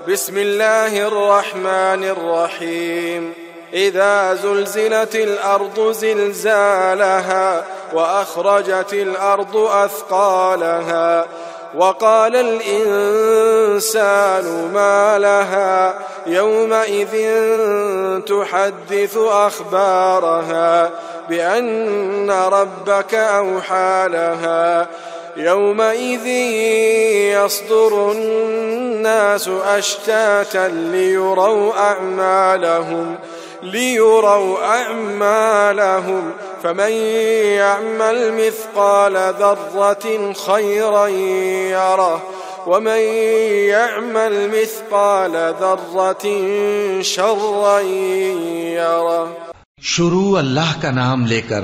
बिस्मिल्लाहिर रहमानिर रहीम। इज़ा ज़ुल्ज़िलतिल अर्दु ज़िल्ज़ालहा व अख़रजतिल अर्दु अथक़ालहा व क़ालल इंसानु मा लहा यौमइज़िन तुहद्दिसु अख़बारहा बिअन्न रब्बक अवहा लहा यौमइज़िन यस्दुरु अन्नासु अश्तातन लियुरौ अअमालहुम फमन यअमल मिस्क़ाल ज़र्रतिन खैरन यरह वमन यअमल मिस्क़ाल ज़र्रतिन शर्रन यरह। शुरू अल्लाह का नाम लेकर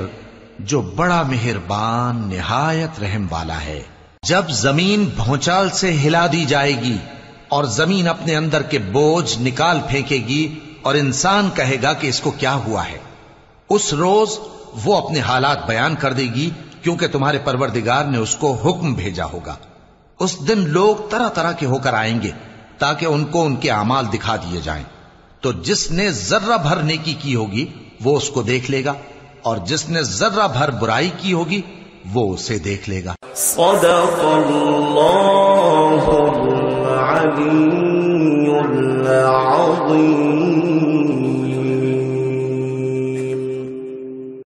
जो बड़ा मेहरबान निहायत रहम वाला है। जब जमीन भौचाल से हिला दी जाएगी और जमीन अपने अंदर के बोझ निकाल फेंकेगी और इंसान कहेगा कि इसको क्या हुआ है, उस रोज वो अपने हालात बयान कर देगी, क्योंकि तुम्हारे परवरदिगार ने उसको हुक्म भेजा होगा। उस दिन लोग तरह तरह के होकर आएंगे ताकि उनको उनके अमाल दिखा दिए जाएं। तो जिसने जर्रा भर नेकी की होगी वो उसको देख लेगा, और जिसने जर्रा भर बुराई की होगी वो उसे देख लेगा। सदक़ल्लाह।